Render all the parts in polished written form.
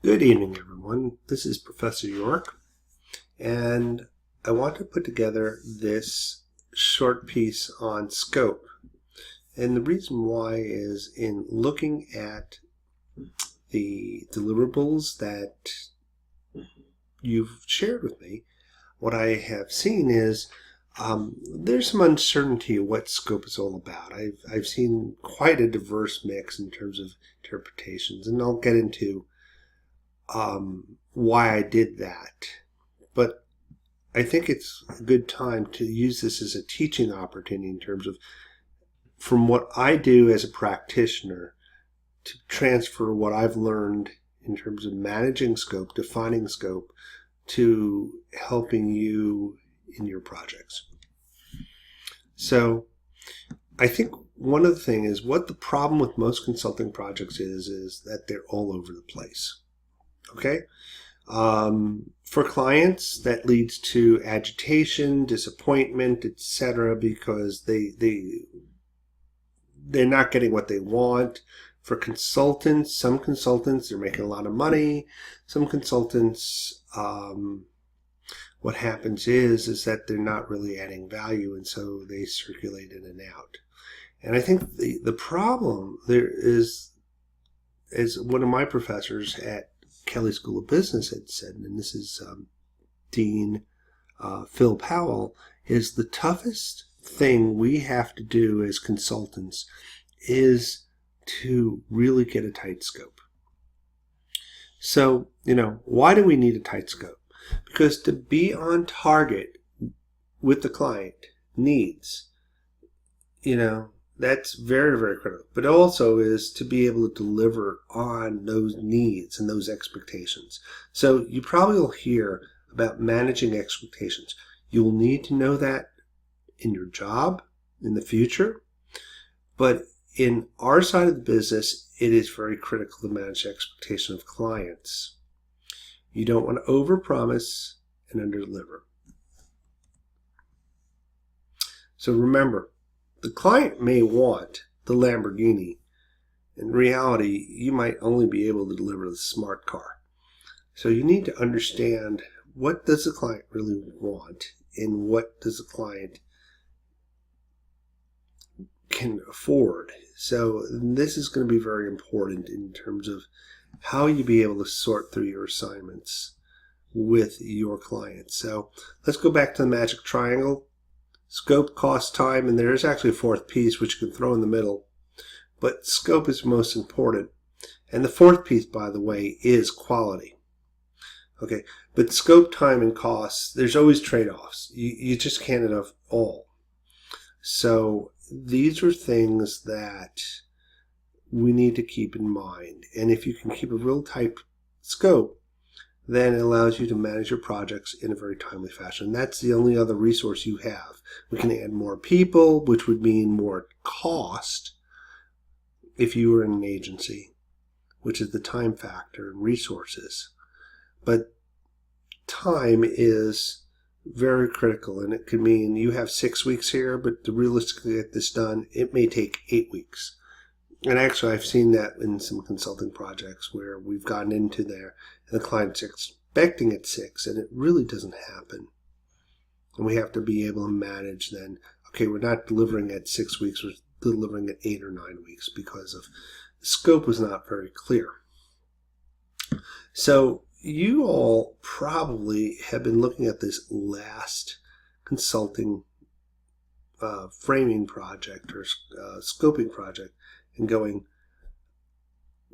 Good evening, everyone. This is Professor York, and I want to put together this short piece on scope. And the reason why is in looking at the deliverables that you've shared with me, what I have seen is there's some uncertainty of what scope is all about. I've seen quite a diverse mix in terms of interpretations, and I'll get into why I did that. But I think it's a good time to use this as a teaching opportunity in terms of from what I do as a practitioner to transfer what I've learned in terms of managing scope, defining scope, to helping you in your projects. So I think one of the things is what the problem with most consulting projects is that they're all over the place. Okay? For clients, that leads to agitation, disappointment, etc., because they're not getting what they want. For consultants, some consultants, they're making a lot of money. Some consultants, what happens is that they're not really adding value, and so they circulate in and out. And I think the problem there is, as one of my professors at Kelley School of Business had said, and this is Dean Phil Powell, is the toughest thing we have to do as consultants is to really get a tight scope. So, why do we need a tight scope? Because to be on target with the client needs, that's very, very critical. But also is to be able to deliver on those needs and those expectations. So you probably will hear about managing expectations. You will need to know that in your job in the future. But in our side of the business, it is very critical to manage the expectation of clients. You don't want to overpromise and underdeliver. So remember, the client may want the Lamborghini. In reality, you might only be able to deliver the smart car. So you need to understand what does the client really want and what does the client can afford. So this is going to be very important in terms of how you be able to sort through your assignments with your clients. So let's go back to the magic triangle. Scope, cost, time, and there's actually a fourth piece which you can throw in the middle. But scope is most important. And the fourth piece, by the way, is quality. Okay, but scope, time, and costs, there's always trade-offs. You just can't have all. So these are things that we need to keep in mind. And if you can keep a real tight scope, then it allows you to manage your projects in a very timely fashion. That's the only other resource you have. We can add more people, which would mean more cost if you were in an agency, which is the time factor and resources. But time is very critical, and it could mean you have 6 weeks here, but to realistically get this done, it may take 8 weeks. And actually, I've seen that in some consulting projects where we've gotten into there and the client's expecting it 6, and it really doesn't happen. And we have to be able to manage then, okay, we're not delivering at 6 weeks, we're delivering at 8 or 9 weeks because of the scope was not very clear. So you all probably have been looking at this last consulting framing project or scoping project and going,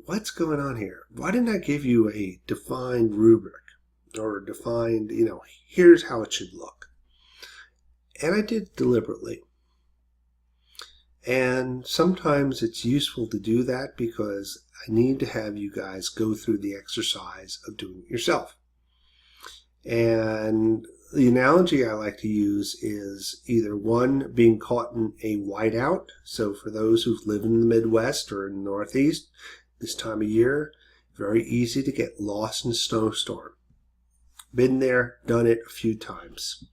what's going on here? Why didn't I give you a defined rubric or defined, here's how it should look? And I did deliberately. And sometimes it's useful to do that because I need to have you guys go through the exercise of doing it yourself. And the analogy I like to use is either one, being caught in a whiteout. So for those who've lived in the Midwest or in the Northeast, this time of year, very easy to get lost in a snowstorm. Been there, done it a few times.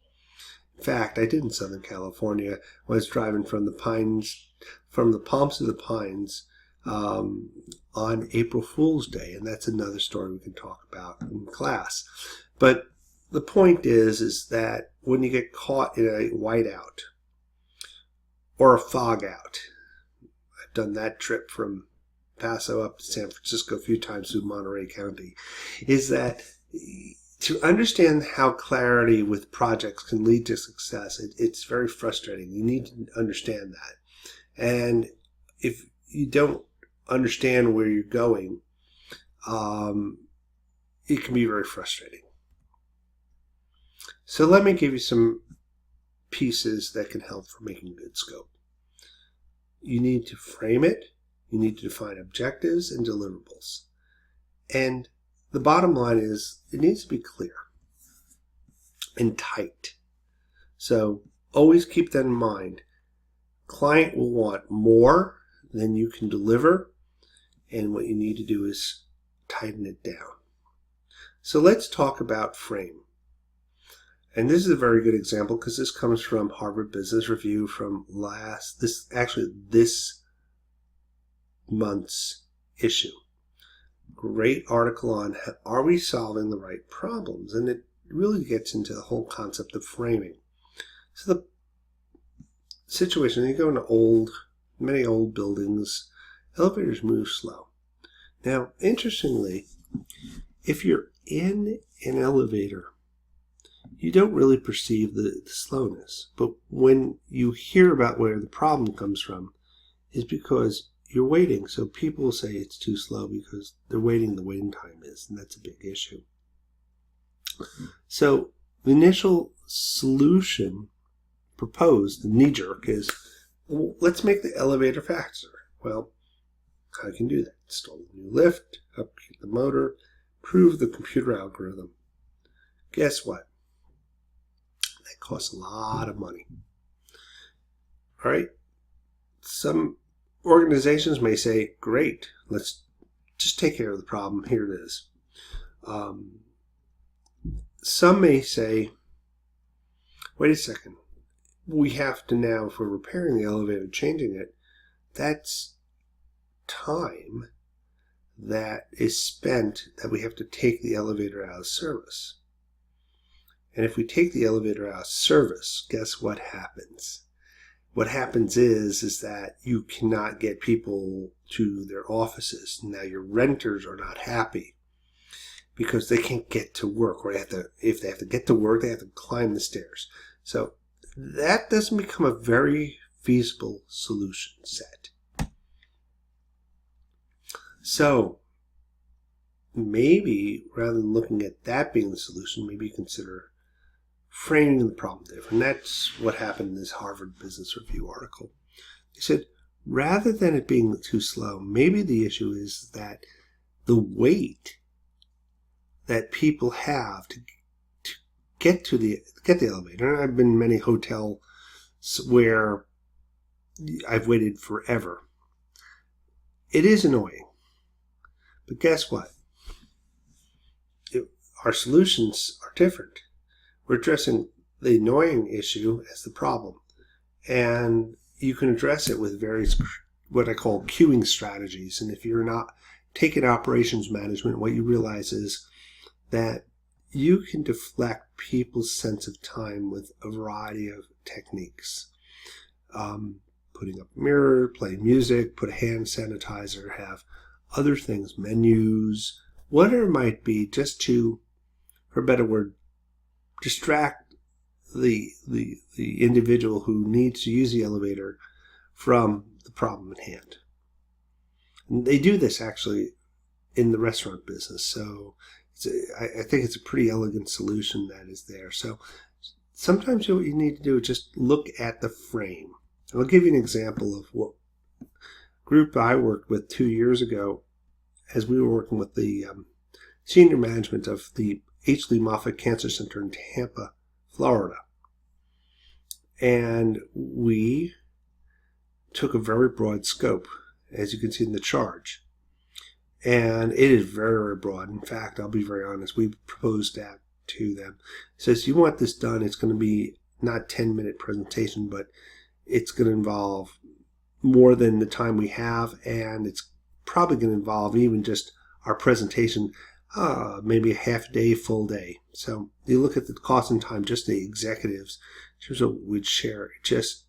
In fact, I did in Southern California when I was driving from the Palms to the Pines on April Fool's Day, and that's another story we can talk about in class. But the point is that when you get caught in a whiteout or a fog out, I've done that trip from Paso up to San Francisco a few times through Monterey County, is that to understand how clarity with projects can lead to success, it's very frustrating. You need to understand that. And if you don't understand where you're going, it can be very frustrating. So let me give you some pieces that can help for making good scope. You need to frame it. You need to define objectives and deliverables. And the bottom line is it needs to be clear and tight. So always keep that in mind. Client will want more than you can deliver, and what you need to do is tighten it down. So let's talk about frame. And this is a very good example because this comes from Harvard Business Review from this month's issue. Great article on are we solving the right problems? And it really gets into the whole concept of framing. So the situation, you go into many old buildings, elevators move slow. Now, interestingly, if you're in an elevator, you don't really perceive the slowness. But when you hear about where the problem comes from, is because you're waiting. So people will say it's too slow because they're waiting, the waiting time is, and that's a big issue. So the initial solution proposed, the knee-jerk, is, well, let's make the elevator faster. Well, how can you do that? Install a new lift, upgrade the motor, improve the computer algorithm. Guess what? That costs a lot of money. All right? Some organizations may say, great, let's just take care of the problem. Here it is. Some may say, wait a second. We have to now, if we're repairing the elevator, changing it, that's time that is spent that we have to take the elevator out of service. And if we take the elevator out of service, guess what happens? What happens is that you cannot get people to their offices. Now your renters are not happy because they can't get to work, or if they have to get to work, they have to climb the stairs. So that doesn't become a very feasible solution set. So maybe rather than looking at that being the solution, maybe consider framing the problem different. That's what happened in this Harvard Business Review article. They said, rather than it being too slow, maybe the issue is that the wait that people have to get the elevator. And I've been in many hotels where I've waited forever. It is annoying. But guess what? Our solutions are different. We're addressing the annoying issue as the problem. And you can address it with various, what I call queuing strategies. And if you're not taking operations management, what you realize is that you can deflect people's sense of time with a variety of techniques. Putting up a mirror, playing music, put a hand sanitizer, have other things, menus, whatever it might be, just to, for a better word, distract the individual who needs to use the elevator from the problem at hand. And they do this actually in the restaurant business, so I think it's a pretty elegant solution that is there. So sometimes what you need to do is just look at the frame. I'll give you an example of what group I worked with 2 years ago as we were working with the senior management of the H. Lee Moffitt Cancer Center in Tampa, Florida. And we took a very broad scope, as you can see in the charge. And it is very, very broad. In fact, I'll be very honest, we proposed that to them. It says, you want this done, it's going to be not 10-minute presentation, but it's going to involve more than the time we have, and it's probably going to involve even just our presentation, maybe a half day, full day. So you look at the cost and time, just the executives, in terms of what we'd share, it just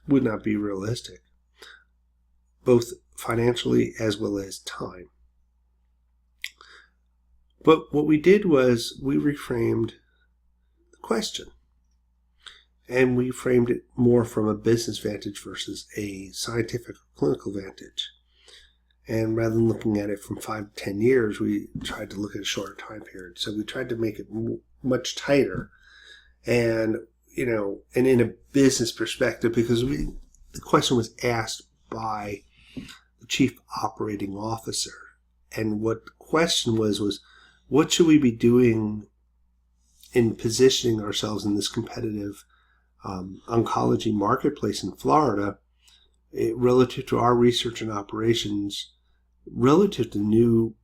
would not be realistic, both financially as well as time. But what we did was we reframed the question, and we framed it more from a business vantage versus a scientific or clinical vantage. And rather than looking at it from 5 to 10 years, we tried to look at a shorter time period. So we tried to make it much tighter, and and in a business perspective, because the question was asked by the chief operating officer, and what the question was what should we be doing in positioning ourselves in this competitive oncology marketplace in Florida, relative to our research and operations, relative to new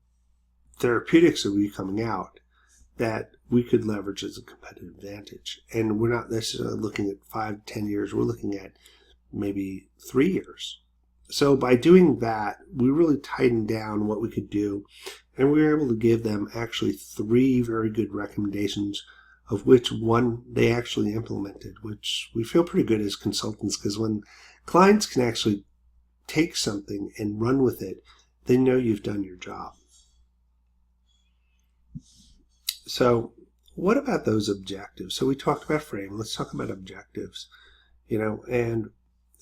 therapeutics that will be coming out that we could leverage as a competitive advantage. And we're not necessarily looking at 5 to 10 years, we're looking at maybe 3 years. So by doing that, we really tightened down what we could do, and we were able to give them actually 3 very good recommendations, of which one they actually implemented, which we feel pretty good as consultants, because when clients can actually take something and run with it, they know you've done your job. So what about those objectives? So we talked about frame. Let's talk about objectives. And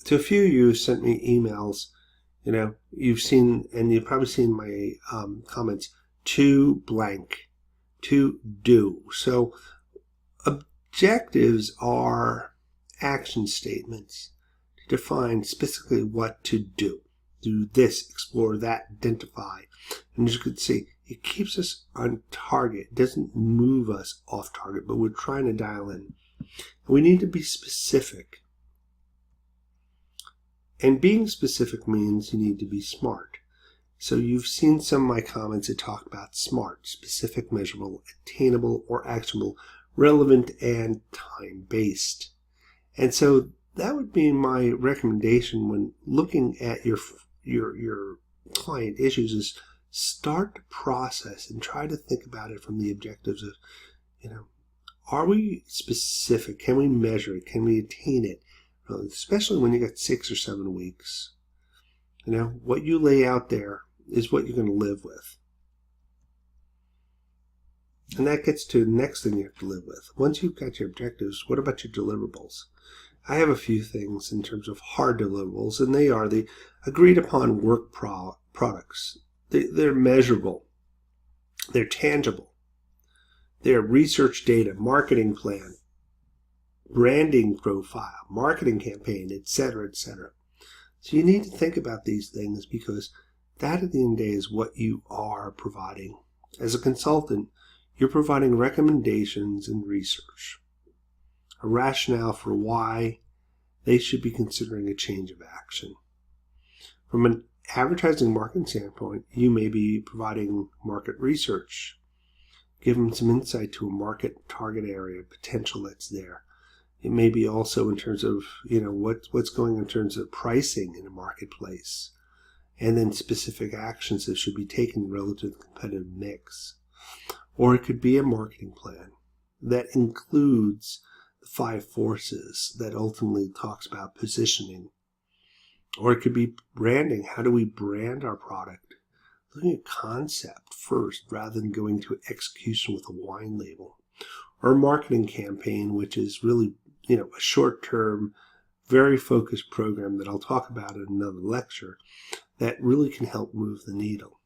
to a few of you sent me emails. You've seen, and you've probably seen my comments, to blank, to do. So objectives are action statements to define specifically what to do. Do this, explore that, identify. And as you can see, it keeps us on target. It doesn't move us off target, but we're trying to dial in. We need to be specific. And being specific means you need to be smart. So you've seen some of my comments that talk about SMART: specific, measurable, attainable, or actionable, relevant, and time-based. And so that would be my recommendation when looking at your client issues, is start the process and try to think about it from the objectives of, are we specific? Can we measure it? Can we attain it? Especially when you got 6 or 7 weeks. What you lay out there is what you're going to live with. And that gets to the next thing you have to live with. Once you've got your objectives, what about your deliverables? I have a few things in terms of hard deliverables, and they are the agreed upon work products. They're measurable. They're tangible. They're research data, marketing plan, branding profile, marketing campaign, etc., etc. So you need to think about these things, because that at the end of the day is what you are providing. As a consultant, you're providing recommendations and research, a rationale for why they should be considering a change of action. From an advertising marketing standpoint, you may be providing market research, give them some insight to a market target area potential that's there. It may be also in terms of, what's going in terms of pricing in a marketplace, and then specific actions that should be taken relative to the competitive mix. Or it could be a marketing plan that includes the 5 forces that ultimately talks about positioning. Or it could be branding. How do we brand our product? Looking at concept first rather than going to execution with a wine label. Or a marketing campaign, which is really, a short-term, very focused program that I'll talk about in another lecture that really can help move the needle.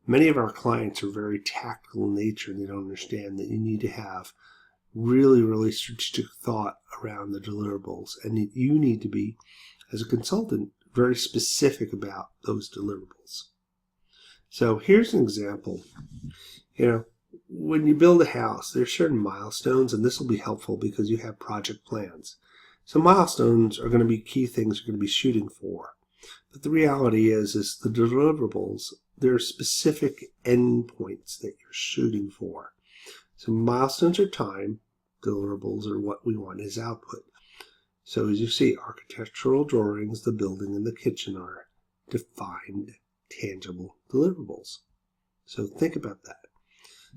Many of our clients are very tactical in nature, and they don't understand that you need to have really, really strategic thought around the deliverables, and you need to be, as a consultant, very specific about those deliverables. So here's an example. When you build a house, there's certain milestones, and this will be helpful because you have project plans. So milestones are going to be key things you're going to be shooting for. But the reality is the deliverables, there are specific endpoints that you're shooting for. So milestones are time, deliverables are what we want as output. So as you see, architectural drawings, the building and the kitchen are defined, tangible deliverables. So think about that.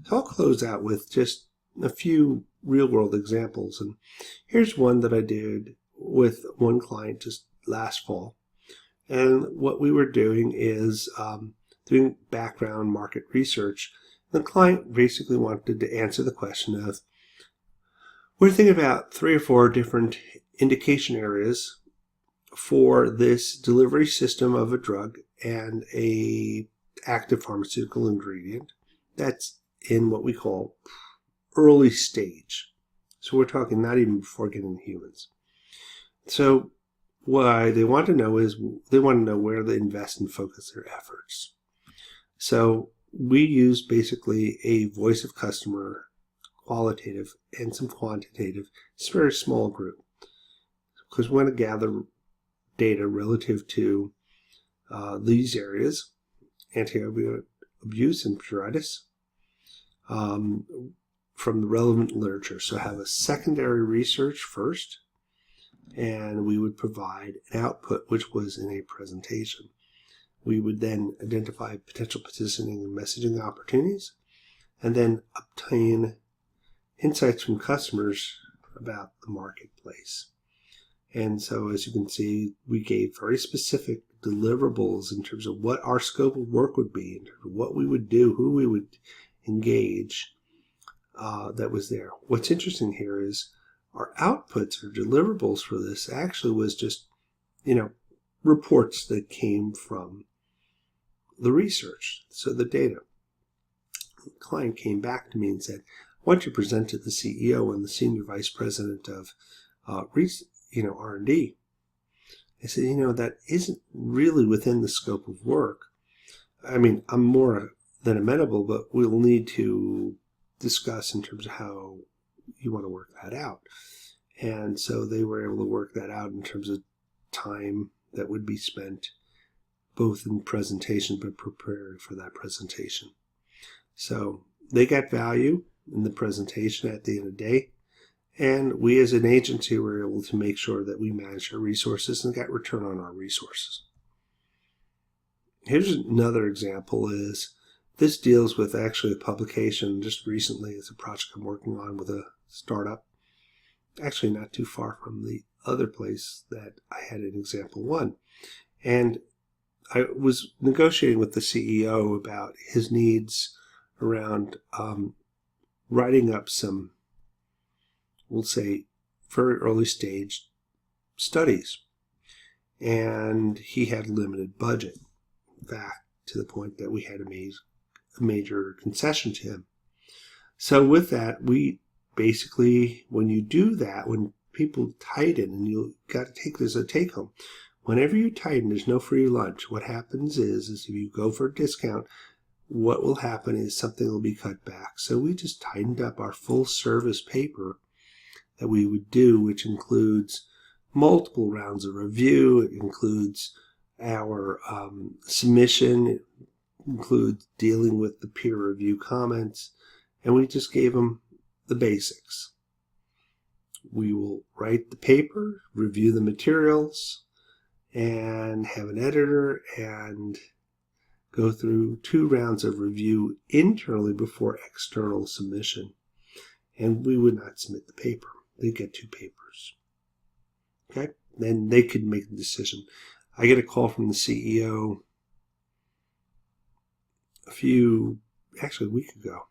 So I'll close out with just a few real-world examples. And here's one that I did with one client just last fall. And what we were doing is doing background market research. The client basically wanted to answer the question of, we're thinking about 3 or 4 different indication areas for this delivery system of a drug and a active pharmaceutical ingredient that's in what we call early stage. So we're talking not even before getting to humans. So what they want to know is they want to know where they invest and focus their efforts. So we use basically a voice of customer, qualitative and some quantitative. It's a very small group because we want to gather data relative to these areas: antibiotic abuse and pruritus, from the relevant literature. So have a secondary research first, and we would provide an output which was in a presentation. We would then identify potential positioning and messaging opportunities, and then obtain insights from customers about the marketplace. And so, as you can see, we gave very specific deliverables in terms of what our scope of work would be, in terms of what we would do, who we would engage, that was there. What's interesting here is our outputs or deliverables for this actually was just, reports that came from the research, so the data. The client came back to me and said, I want you to present to the CEO and the Senior Vice President of R&D. I said, that isn't really within the scope of work. I mean, I'm more than amenable, but we'll need to discuss in terms of how you want to work that out. And so they were able to work that out in terms of time that would be spent both in presentation but preparing for that presentation. So they got value in the presentation at the end of the day, and we as an agency were able to make sure that we managed our resources and got return on our resources. Here's another example. This deals with actually a publication just recently. It's a project I'm working on with a startup, actually not too far from the other place that I had in example 1. And I was negotiating with the CEO about his needs around writing up some, we'll say, very early stage studies. And he had limited budget, in fact, to the point that we had to make a major concession to him. So with that, we basically, when you do that, when people tighten, and you got to take this as a take home, whenever you tighten, there's no free lunch. What happens is if you go for a discount, what will happen is something will be cut back. So we just tightened up our full service paper that we would do, which includes multiple rounds of review. It includes our submission. It includes dealing with the peer review comments. And we just gave them the basics. We will write the paper, review the materials, and have an editor and go through 2 rounds of review internally before external submission. And we would not submit the paper. They'd get 2 papers. Okay? Then they could make the decision. I get a call from the CEO a week ago.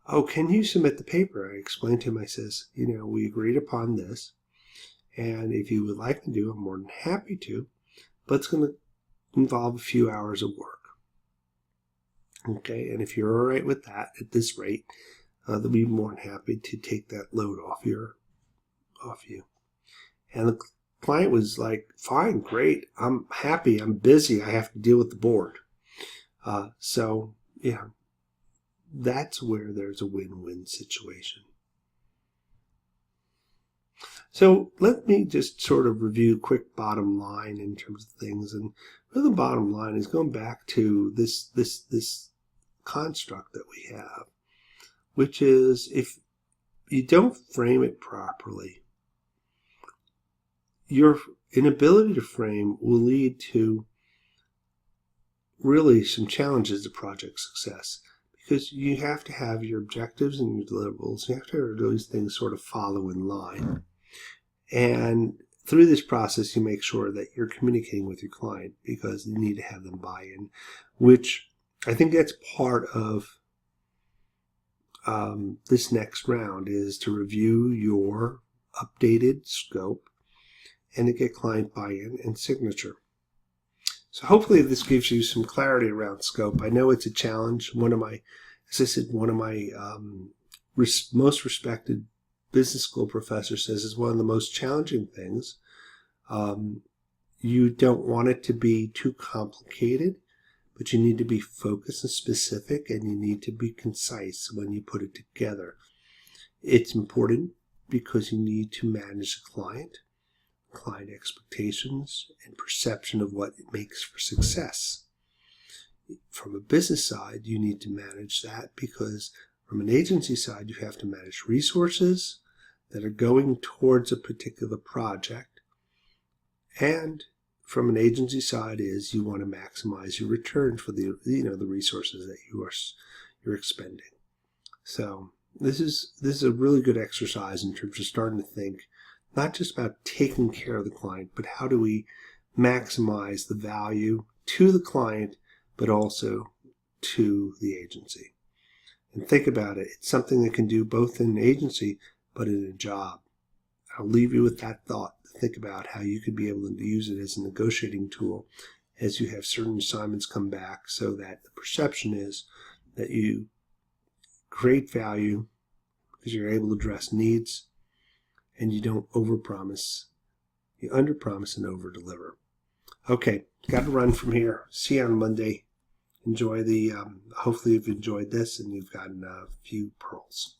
Oh, can you submit the paper? I explained to him, I says, we agreed upon this. And if you would like to do, I'm more than happy to, but it's going to involve a few hours of work. Okay, and if you're all right with that at this rate, they'll be more than happy to take that load off you. And the client was like, fine, great, I'm happy, I'm busy, I have to deal with the board. So, yeah, that's where there's a win-win situation. So let me just sort of review quick bottom line in terms of things. And really the bottom line is going back to this construct that we have, which is if you don't frame it properly, your inability to frame will lead to really some challenges to project success, because you have to have your objectives and your deliverables. You have to have those things sort of follow in line. And through this process, you make sure that you're communicating with your client, because you need to have them buy in, which I think that's part of this next round, is to review your updated scope and to get client buy-in and signature. So hopefully this gives you some clarity around scope. I know it's a challenge. As I said, one of my most respected business school professors says it's one of the most challenging things. You don't want it to be too complicated, but you need to be focused and specific, and you need to be concise when you put it together. It's important because you need to manage the client expectations, and perception of what it makes for success. From a business side, you need to manage that, because from an agency side, you have to manage resources that are going towards a particular project. And from an agency side is you want to maximize your return for the resources that you're expending. So this is a really good exercise in terms of starting to think not just about taking care of the client, but how do we maximize the value to the client, but also to the agency. And think about it. It's something that can do both in an agency, but in a job. I'll leave you with that thought. Think about how you could be able to use it as a negotiating tool as you have certain assignments come back, so that the perception is that you create value because you're able to address needs, and you don't overpromise. You underpromise and overdeliver. Okay, got to run from here. See you on Monday. Enjoy hopefully you've enjoyed this and you've gotten a few pearls.